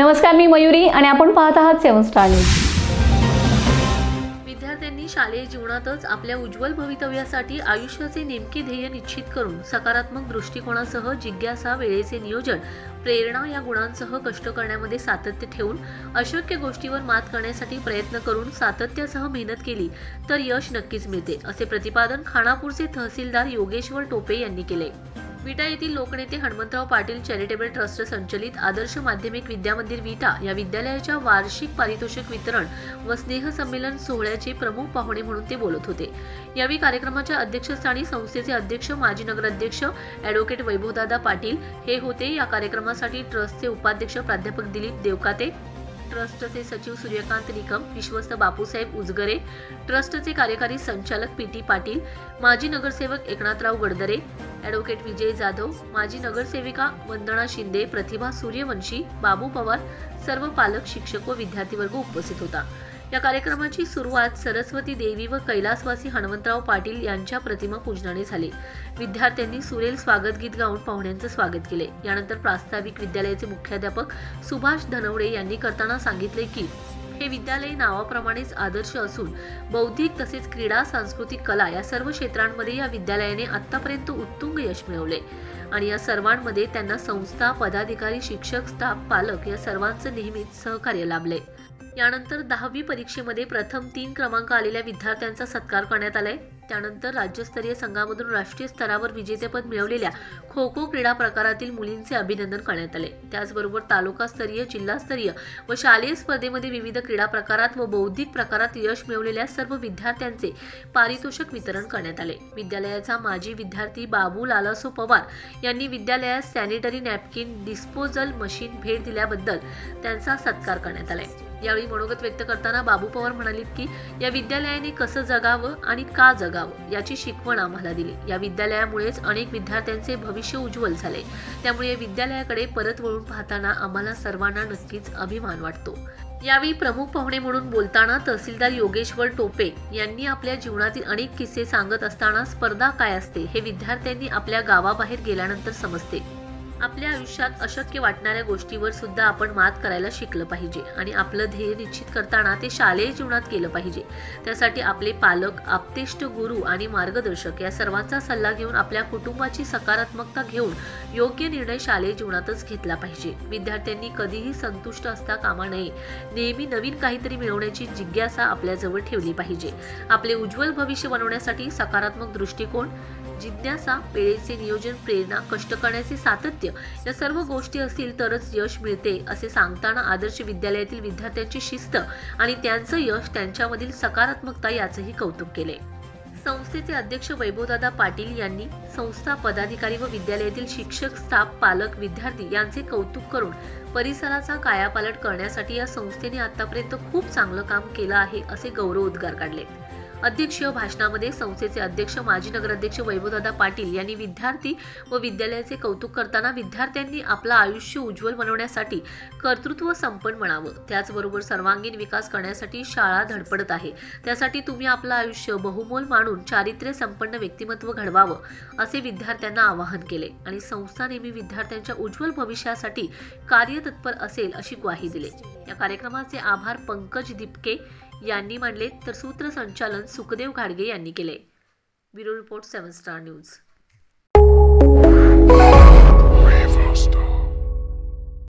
नमस्कार, मी मयुरी आणि आपण पाहत आहात 7 स्टार न्यूज। विद्यार्थ्यांनी शालेय जीवनातच आपल्या उज्ज्वल भवितव्यासाठी आयुष्याचे नेमके ध्येय निश्चित करून सकारात्मक दृष्टिकोनासह जिज्ञासा, वेळेचे नियोजन, प्रेरणा या गुणांसह कष्ट करण्यामध्ये सातत्य ठेवून अशक्य गोष्टीवर मात करण्यासाठी प्रयत्न करून सातत्यासह मेहनत केली तर यश नक्कीच मिळते, असे प्रतिपादन खानापूरचे तहसीलदार योगेश्वर टोपे यांनी केले। विटा येथील लोकनेते हनुमंतराव पाटील चॅरिटेबल ट्रस्ट संचलित आदर्श माध्यमिक विद्यामंदिर विटा या विद्यालयाच्या वार्षिक पारितोषिक वितरण व स्नेह संमेलन सोहळ्याचे प्रमुख पाहुणे म्हणून ते बोलत होते। यावेळी कार्यक्रमाच्या अध्यक्षस्थानी संस्थेचे अध्यक्ष माजी नगराध्यक्ष ॲडव्होकेट वैभवदादा पाटील हे होते। या कार्यक्रमासाठी ट्रस्टचे उपाध्यक्ष प्राध्यापक दिलीप देवकाते, ट्रस्टचे सचिव सूर्यकांत निकम, विश्वस्त बापूसाहेब उजगरे, ट्रस्टचे कार्यकारी संचालक पीटी पाटील, माजी नगरसेवक एकनाथराव गडदरे, ॲडव्होकेट विजय जाधव, माजी नगरसेविका वंदना शिंदे, प्रतिभा सूर्यवंशी, बाबू पवार, सर्व पालक, शिक्षक व विद्यार्थी वर्ग उपस्थित होता। या कार्यक्रमाची सुरुवात सरस्वती देवी व कैलासवासी हनुमंतराव पाटील यांच्या प्रतिमा पूजनाने झाली। विद्यार्थ्यांनी सुरेल स्वागत गीत गाऊन पाहुण्यांचे स्वागत केले। यानंतर प्रास्ताविक विद्यालयाचे मुख्याध्यापक सुभाष धनवडे यांनी करताना सांगितले की हे विद्यालय नावाप्रमाणेच आदर्श असून बौद्धिक तसेच क्रीडा, सांस्कृतिक, कला या सर्व क्षेत्रांमध्ये या विद्यालयाने आतापर्यंत उत्तुंग यश मिळवले आणि या सर्वांमध्ये त्यांना संस्था, पदाधिकारी, शिक्षक, स्टाफ, पालक या सर्वांचे नेहमीच सहकार्य लाभले। यानंतर 10वी परीक्षेमध्ये प्रथम 3 क्रमांक आलेल्या विद्यार्थ्यांचा सत्कार करण्यात आलाय। त्यानंतर राज्यस्तरीय संघामधून राष्ट्रीय स्तरावर विजेतेपद मिळवलेल्या खो खो क्रीडा प्रकारातील मुलींचे अभिनंदन करण्यात आले। त्याचबरोबर तालुकास्तरीय, जिल्हास्तरीय व शालेय स्पर्धेमध्ये विविध क्रीडा प्रकारात व बौद्धिक प्रकारात यश मिळवलेल्या सर्व विद्यार्थ्यांचे पारितोषिक वितरण करण्यात आले। विद्यालयाचा माजी विद्यार्थी बाबू लालासो पवार यांनी विद्यालयात सॅनिटरी नॅपकिन डिस्पोजल मशीन भेट दिल्याबद्दल त्यांचा सत्कार करण्यात आला। यावेळी मनोगत व्यक्त करताना बाबू पवार म्हणाले की या विद्यालयाने कसं जगावं आणि का जगावं याची शिकवण आम्हाला दिली। या विद्यालयामुळेच अनेक विद्यार्थ्यांचे भविष्य उज्ज्वल झाले। त्यामुळे या विद्यालयाकडे परत वळून पाहताना आम्हाला सर्वांना नक्कीच अभिमान वाटतो। यावेळी प्रमुख पाहुणे म्हणून बोलताना तहसीलदार योगेश्वर टोपे यांनी आपल्या जीवनातील अनेक किस्से सांगत असताना स्पर्धा काय असते हे विद्यार्थ्यांनी आपल्या गावाबाहेर गेल्यानंतर समजते। आपल्या आयुष्यात अशक्य वाटणाऱ्या गोष्टीवर सुद्धा आपण मात करायला शिकलं पाहिजे आणि आपलं ध्येय निश्चित करताना ते शालेय जीवनात केलं पाहिजे। त्यासाठी आपले पालक, आप्तेष्ट, गुरु आणि मार्गदर्शक या सर्वांचा सल्ला घेऊन आपल्या कुटुंबाची सकारात्मकता घेऊन योग्य निर्णय शालेय जीवनातच घेतला पाहिजे। विद्यार्थ्यांनी कधीही संतुष्ट असता कामा नये। नेहमी नवीन काहीतरी मिळवण्याची जिज्ञासा आपल्याजवळ ठेवली पाहिजे। आपले उज्ज्वल भविष्य बनवण्यासाठी सकारात्मक दृष्टिकोन, जिज्ञासा, वेळेचे नियोजन, प्रेरणा, कष्ट करण्याचे सातत्य या सर्व गोष्टी असतील तरच यश मिळते, असे सांगताना आदर्श विद्यालयातील विद्यार्थ्यांची शिस्त आणि त्यांचं यश, त्यांच्यामधील सकारात्मकता याचंही कौतुक केले। संस्थेचे अध्यक्ष वैभवदादा पाटील यांनी संस्था, पदाधिकारी व विद्यालयातील शिक्षक, स्टाफ, पालक, विद्यार्थी यांचे कौतुक करून परिसराचा कायापालट करण्यासाठी या संस्थेने आतापर्यंत खूप चांगलं काम केलं आहे, असे गौरवोद्गार काढले। अध्यक्षीय भाषणामध्ये संस्थेचे अध्यक्ष माजी नगराध्यक्ष वैभवदादा पाटील यांनी विद्यार्थी व विद्यालयाचे कौतुक करताना विद्यार्थ्यांनी आपलं आयुष्य उज्ज्वल बनवण्यासाठी कर्तृत्व संपन्न बनावं। त्याचबरोबर सर्वांगीण विकास करण्यासाठी शाळा धडपडत आहे। त्यासाठी तुम्ही आपलं आयुष्य बहुमोल मानून चारित्र्य संपन्न व्यक्तिमत्व घडवावं, असे विद्यार्थ्यांना आवाहन केले आणि संस्था नेहमी विद्यार्थ्यांच्या उज्ज्वल भविष्यासाठी कार्यतत्पर असेल, अशी ग्वाही दिली। या कार्यक्रमाचे आभार पंकज दिपके यांनी मानले तर सूत्रसंचालन सुखदेव घाडगे यांनी केले। Bureau report 7 star news.